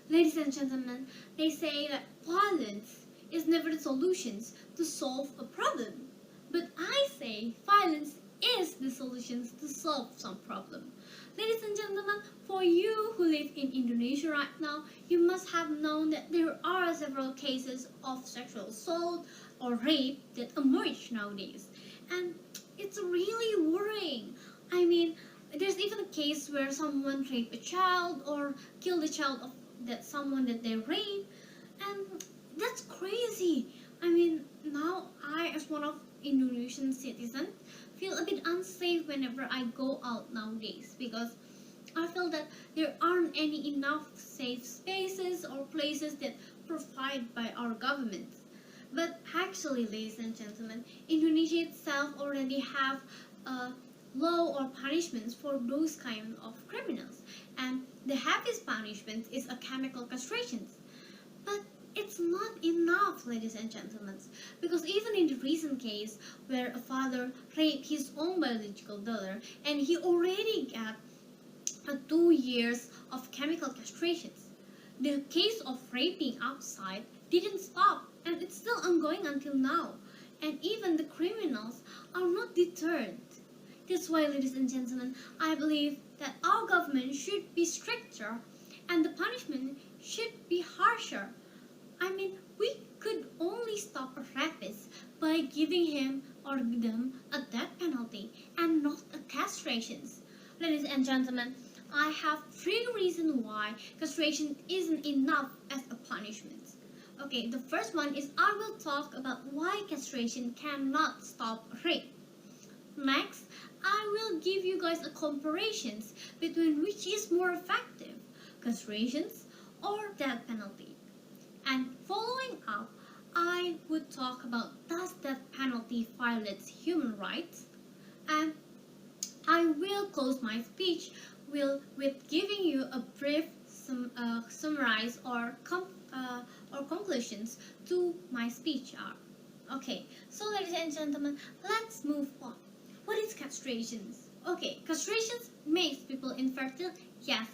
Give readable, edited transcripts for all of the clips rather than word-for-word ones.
Ladies and gentlemen, they say that violence is never the solution to solve a problem. But I say violence is the solution to solve some problem. Ladies and gentlemen, for you who live in Indonesia right now, you must have known that there are several cases of sexual assault or rape that emerge nowadays. And it's really worrying. I mean, there's even a case where someone raped a child or killed a child of that someone that they raped, and that's crazy. I mean, now I, as one of Indonesian citizen, feel a bit unsafe whenever I go out nowadays because I feel that there aren't any enough safe spaces or places that provided by our government. But actually, ladies and gentlemen, Indonesia itself already have a law or punishments for those kind of criminals, and the heaviest punishment is a chemical castration. But it's not enough, ladies and gentlemen, because even in the recent case where a father raped his own biological daughter and he already got 2 years of chemical castrations, the case of raping outside didn't stop and it's still ongoing until now. And even the criminals are not deterred. That's why, ladies and gentlemen, I believe that our government should be stricter and the punishment should be harsher. I mean, we could only stop a rapist by giving him or them a death penalty and not a castration. Ladies and gentlemen, I have 3 reasons why castration isn't enough as a punishment. Okay, the first one is I will talk about why castration cannot stop rape. Next, I will give you guys a comparisons between which is more effective, castrations or death penalty. And following up, I would talk about does death penalty violates human rights? And I will close my speech with giving you a brief summarize or conclusions to my speech are. Okay, so ladies and gentlemen, let's move on. What is castrations? Okay, castrations makes people infertile. Yes.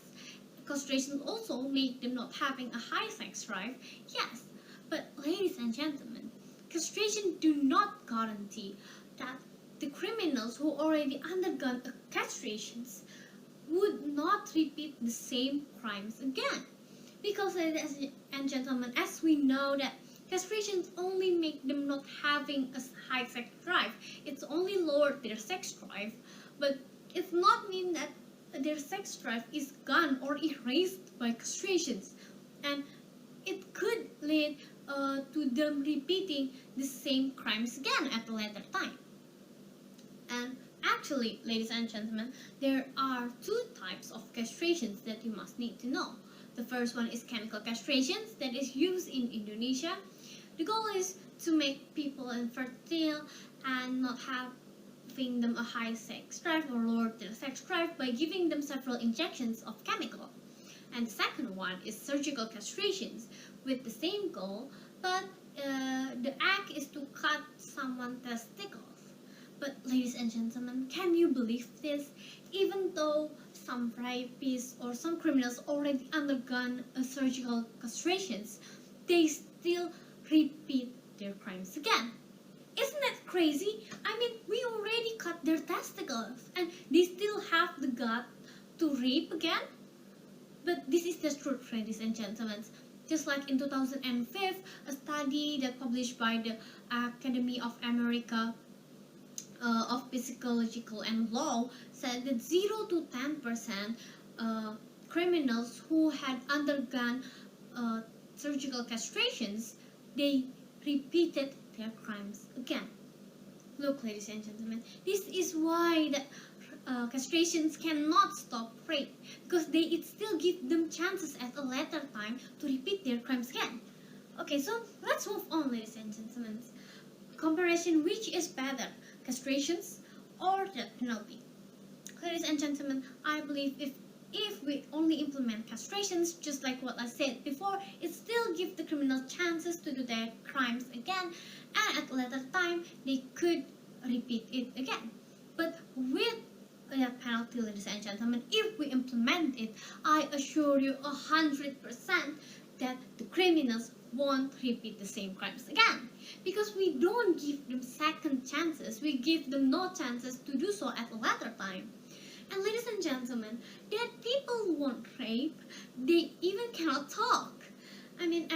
Castrations also make them not having a high sex drive. Yes. But ladies and gentlemen, castration do not guarantee that the criminals who already undergone a castrations would not repeat the same crimes again. Because ladies and gentlemen, as we know that castrations only make them not having a high sex drive. It's only lowered their sex drive, but it's not mean that their sex drive is gone or erased by castrations. And it could lead to them repeating the same crimes again at a later time. And actually, ladies and gentlemen, there are 2 types of castrations that you must need to know. The first one is chemical castrations that is used in Indonesia. The goal is to make people infertile and not having them a high sex drive or lower their sex drive by giving them several injections of chemical. And the second one is surgical castrations with the same goal, but the act is to cut someone's testicles. But ladies and gentlemen, can you believe this? Even though some rapists or some criminals already undergone a surgical castrations, they still repeat their crimes again. Isn't that crazy? I mean, we already cut their testicles and they still have the gut to rape again? But this is the truth, ladies and gentlemen. Just like in 2005, a study that published by the Academy of America of Psychological and Law said that 0 to 10% criminals who had undergone surgical castrations, they repeated their crimes again. Look, ladies and gentlemen, this is why the castrations cannot stop rape, because it still give them chances at a later time to repeat their crimes again. Okay, so let's move on, ladies and gentlemen. Comparison, which is better, castrations or death penalty? Ladies and gentlemen, I believe if we only implement castrations, just like what I said before, it still gives the criminals chances to do their crimes again, and at a later time, they could repeat it again. But with death penalty, ladies and gentlemen, if we implement it, I assure you 100% that the criminals won't repeat the same crimes again. Because we don't give them second chances, we give them no chances to do so at a later time. And ladies and gentlemen, that people won't rape, they even cannot talk. I mean,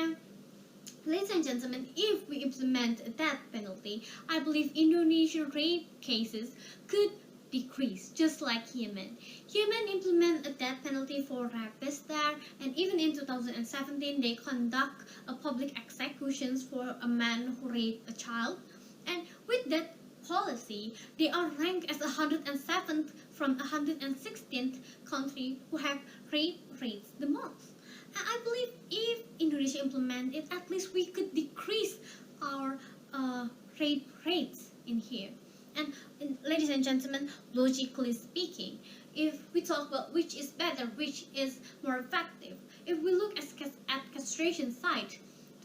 ladies and gentlemen, if we implement a death penalty, I believe Indonesian rape cases could decrease, just like Yemen. Yemen implement a death penalty for rapists there, and even in 2017 they conduct a public executions for a man who raped a child. And with that policy, they are ranked as 107th from 116th country who have rape rates the most. And I believe if Indonesia implement it, at least we could decrease our rape rates in here. And ladies and gentlemen, logically speaking, if we talk about which is better, which is more effective, if we look at castration side,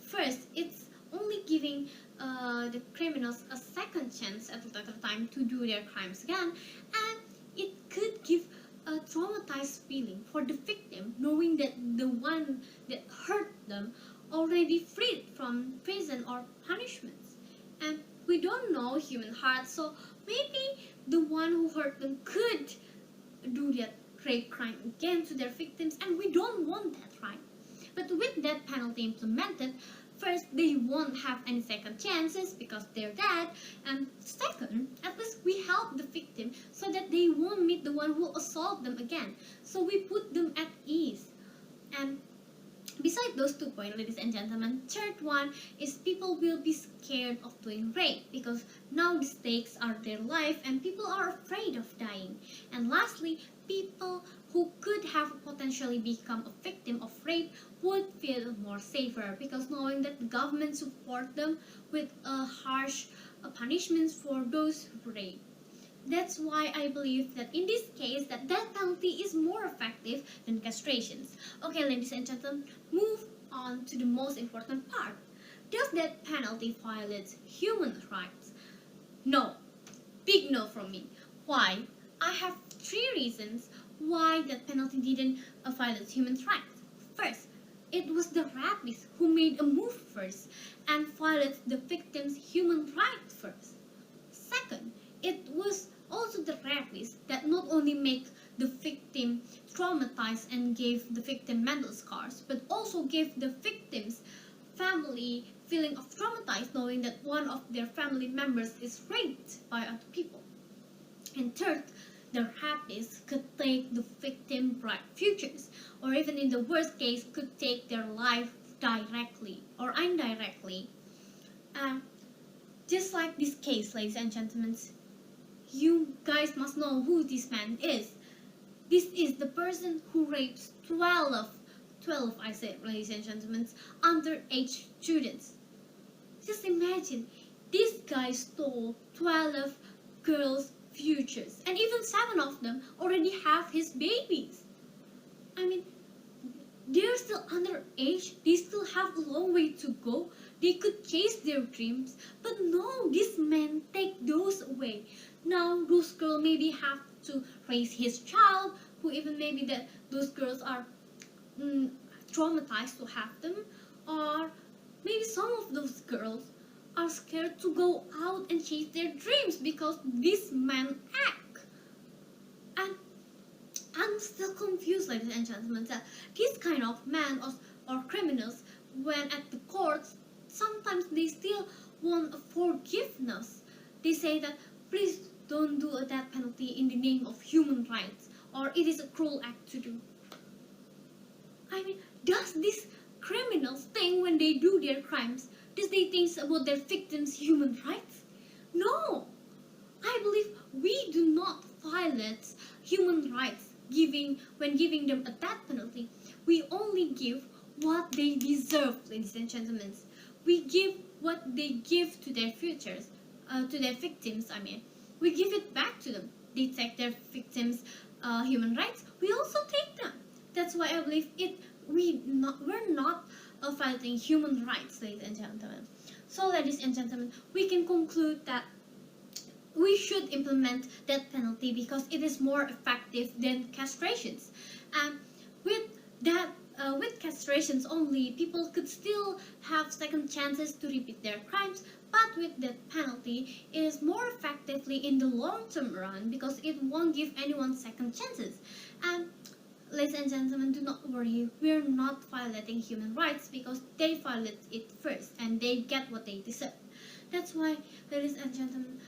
first it's only giving the criminals a second chance at a later time to do their crimes again, and it could give a traumatized feeling for the victim, knowing that the one that hurt them already freed from prison or punishments. And we don't know human hearts, so maybe the one who hurt them could do that rape crime again to their victims, and we don't want that, right? But with that penalty implemented, first, they won't have any second chances because they're dead, and second, at least we help the victim so that they won't meet the one who assault them again. So we put them at ease. And besides those 2 points, ladies and gentlemen, third one is people will be scared of doing rape because now the stakes are their life and people are afraid of dying. And lastly, people who could have potentially become a victim of rape would feel more safer because knowing that the government support them with harsh punishments for those who rape. That's why I believe that in this case that death penalty is more effective than castrations. Okay, ladies and gentlemen, move on to the most important part. Does death penalty violate human rights? No. Big no from me. Why? I have 3 reasons why that penalty didn't violate human rights. First, it was the rapist who made a move first and violated the victim's human rights first. Second, it was also the rapist that not only made the victim traumatized and gave the victim mental scars, but also gave the victim's family feeling of traumatized knowing that one of their family members is raped by other people. And third, the rapist could take the victim's bright futures, or even in the worst case, could take their life directly or indirectly. Just like this case, ladies and gentlemen, you guys must know who this man is. This is the person who rapes 12, I said, ladies and gentlemen, underage students. Just imagine, this guy stole 12 girls' futures, and even 7 of them already have his babies. I mean, they're still underage, they still have a long way to go, they could chase their dreams, but no, this man take those away. Now those girls maybe have to raise his child, who even maybe that those girls are traumatized to have them, or maybe some of those girls are scared to go out and chase their dreams because this man act. And I'm still confused, ladies and gentlemen, that this kind of men or criminals, when at the courts, sometimes they still want forgiveness. They say that, please don't do a death penalty in the name of human rights, or it is a cruel act to do. I mean, does these criminals think when they do their crimes, does they think about their victims' human rights? No! I believe we do not violate human rights when giving them a death penalty. We only give what they deserve, ladies and gentlemen. We give what they give to their futures, to their victims, I mean. We give it back to them. They take their victims' human rights, we also take them. That's why I believe we're not fighting human rights, ladies and gentlemen. So, ladies and gentlemen, we can conclude that we should implement that penalty because it is more effective than castrations. And with that, with castrations only, people could still have second chances to repeat their crimes. But with that penalty, it is more effectively in the long-term run because it won't give anyone second chances. And ladies and gentlemen, do not worry. We're not violating human rights because they violate it first and they get what they deserve. That's why, ladies and gentlemen,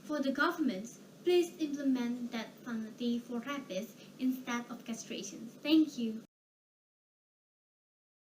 for the governments, please implement that penalty for rapists instead of castrations. Thank you.